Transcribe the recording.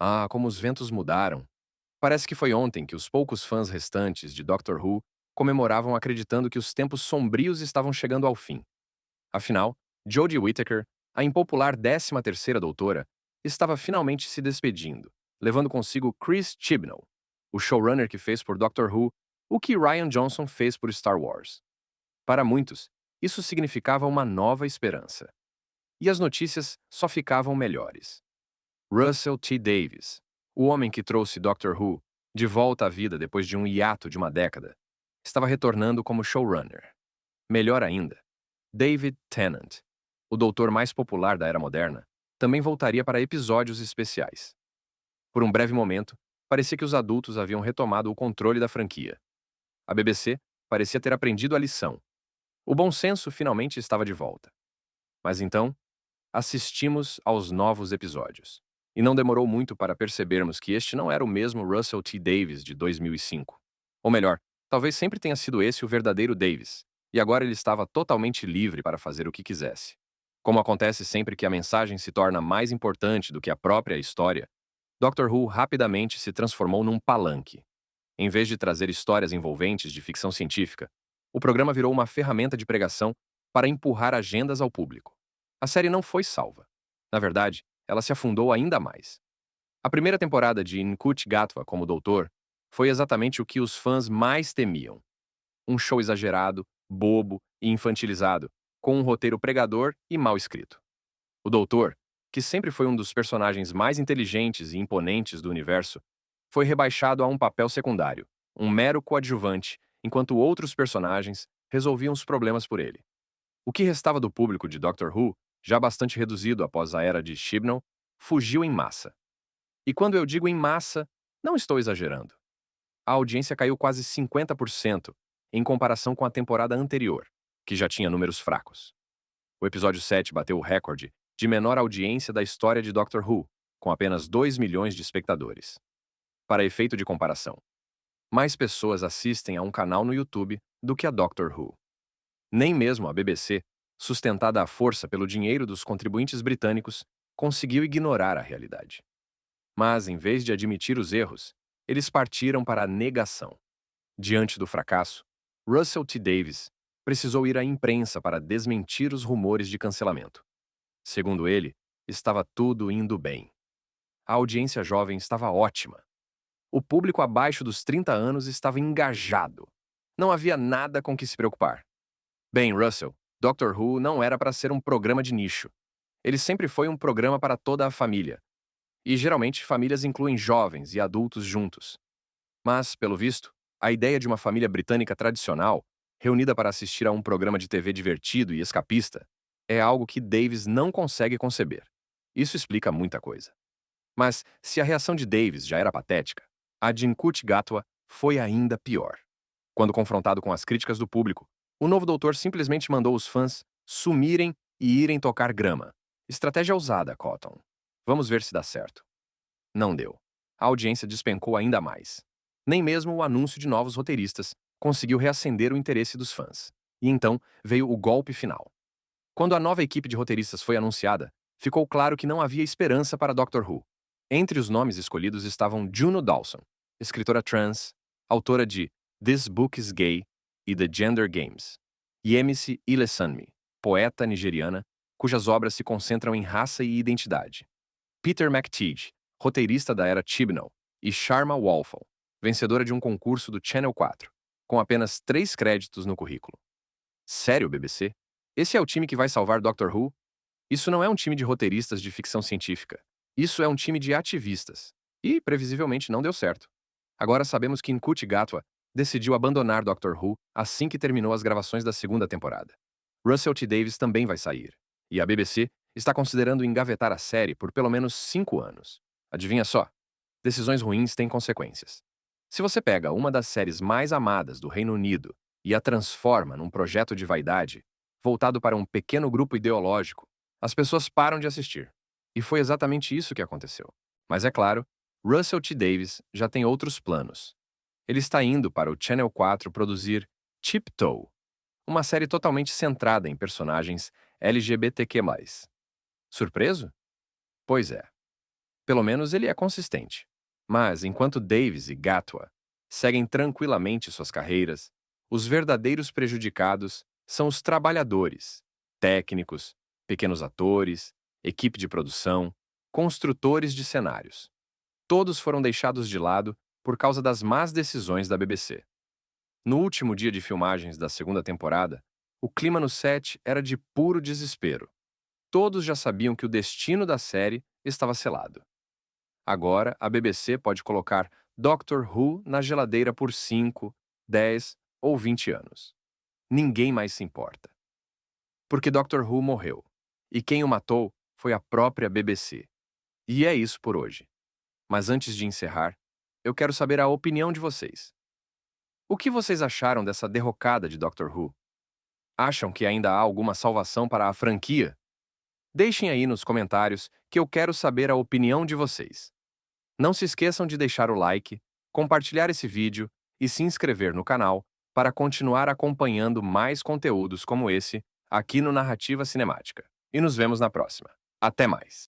Ah, como os ventos mudaram. Parece que foi ontem que os poucos fãs restantes de Doctor Who comemoravam acreditando que os tempos sombrios estavam chegando ao fim. Afinal, Jodie Whittaker, a impopular 13ª doutora, estava finalmente se despedindo, levando consigo Chris Chibnall, o showrunner que fez por Doctor Who o que Rian Johnson fez por Star Wars. Para muitos, isso significava uma nova esperança. E as notícias só ficavam melhores. Russell T. Davies, o homem que trouxe Doctor Who de volta à vida depois de um hiato de uma década, estava retornando como showrunner. Melhor ainda, David Tennant, o doutor mais popular da era moderna, também voltaria para episódios especiais. Por um breve momento, parecia que os adultos haviam retomado o controle da franquia. A BBC parecia ter aprendido a lição. O bom senso finalmente estava de volta. Mas então, assistimos aos novos episódios. E não demorou muito para percebermos que este não era o mesmo Russell T. Davies de 2005. Ou melhor, talvez sempre tenha sido esse o verdadeiro Davies, e agora ele estava totalmente livre para fazer o que quisesse. Como acontece sempre que a mensagem se torna mais importante do que a própria história, Doctor Who rapidamente se transformou num palanque. Em vez de trazer histórias envolventes de ficção científica, o programa virou uma ferramenta de pregação para empurrar agendas ao público. A série não foi salva. Na verdade, ela se afundou ainda mais. A primeira temporada de Nkut Gatwa como Doutor foi exatamente o que os fãs mais temiam. Um show exagerado, bobo e infantilizado, com um roteiro pregador e mal escrito. O Doutor, que sempre foi um dos personagens mais inteligentes e imponentes do universo, foi rebaixado a um papel secundário, um mero coadjuvante, enquanto outros personagens resolviam os problemas por ele. O que restava do público de Doctor Who, já bastante reduzido após a era de Chibnall, fugiu em massa. E quando eu digo em massa, não estou exagerando. A audiência caiu quase 50% em comparação com a temporada anterior, que já tinha números fracos. O episódio 7 bateu o recorde de menor audiência da história de Doctor Who, com apenas 2 milhões de espectadores. Para efeito de comparação, mais pessoas assistem a um canal no YouTube do que a Doctor Who. Nem mesmo a BBC, sustentada à força pelo dinheiro dos contribuintes britânicos, conseguiu ignorar a realidade. Mas, em vez de admitir os erros, eles partiram para a negação. Diante do fracasso, Russell T. Davies precisou ir à imprensa para desmentir os rumores de cancelamento. Segundo ele, estava tudo indo bem. A audiência jovem estava ótima. O público abaixo dos 30 anos estava engajado. Não havia nada com que se preocupar. Bem, Russell, Doctor Who não era para ser um programa de nicho. Ele sempre foi um programa para toda a família. E geralmente famílias incluem jovens e adultos juntos. Mas, pelo visto, a ideia de uma família britânica tradicional, reunida para assistir a um programa de TV divertido e escapista, é algo que Davis não consegue conceber. Isso explica muita coisa. Mas, se a reação de Davis já era patética, a de Nkut Gatwa foi ainda pior. Quando confrontado com as críticas do público, o novo doutor simplesmente mandou os fãs sumirem e irem tocar grama. Estratégia ousada, Cotton. Vamos ver se dá certo. Não deu. A audiência despencou ainda mais. Nem mesmo o anúncio de novos roteiristas conseguiu reacender o interesse dos fãs. E então veio o golpe final. Quando a nova equipe de roteiristas foi anunciada, ficou claro que não havia esperança para Doctor Who. Entre os nomes escolhidos estavam Juno Dawson, escritora trans, autora de This Book is Gay e The Gender Games, Yemisi Ilesanmi, poeta nigeriana, cujas obras se concentram em raça e identidade. Peter McTeague, roteirista da era Chibnall, e Sharma Walfall, vencedora de um concurso do Channel 4, com apenas 3 créditos no currículo. Sério, BBC? Esse é o time que vai salvar Doctor Who? Isso não é um time de roteiristas de ficção científica. Isso é um time de ativistas. E, previsivelmente, não deu certo. Agora sabemos que Nkut Gatwa decidiu abandonar Doctor Who assim que terminou as gravações da segunda temporada. Russell T. Davies também vai sair. E a BBC está considerando engavetar a série por pelo menos 5 anos. Adivinha só? Decisões ruins têm consequências. Se você pega uma das séries mais amadas do Reino Unido e a transforma num projeto de vaidade, voltado para um pequeno grupo ideológico, as pessoas param de assistir. E foi exatamente isso que aconteceu. Mas é claro, Russell T. Davies já tem outros planos. Ele está indo para o Channel 4 produzir Tiptoe, uma série totalmente centrada em personagens LGBTQ+. Surpreso? Pois é. Pelo menos ele é consistente. Mas, enquanto Davis e Gatwa seguem tranquilamente suas carreiras, os verdadeiros prejudicados são os trabalhadores, técnicos, pequenos atores, equipe de produção, construtores de cenários. Todos foram deixados de lado por causa das más decisões da BBC. No último dia de filmagens da segunda temporada, o clima no set era de puro desespero. Todos já sabiam que o destino da série estava selado. Agora, a BBC pode colocar Doctor Who na geladeira por 5, 10 ou 20 anos. Ninguém mais se importa. Porque Doctor Who morreu. E quem o matou foi a própria BBC. E é isso por hoje. Mas antes de encerrar, eu quero saber a opinião de vocês. O que vocês acharam dessa derrocada de Doctor Who? Acham que ainda há alguma salvação para a franquia? Deixem aí nos comentários que eu quero saber a opinião de vocês. Não se esqueçam de deixar o like, compartilhar esse vídeo e se inscrever no canal para continuar acompanhando mais conteúdos como esse aqui no Narrativa Cinemática. E nos vemos na próxima. Até mais!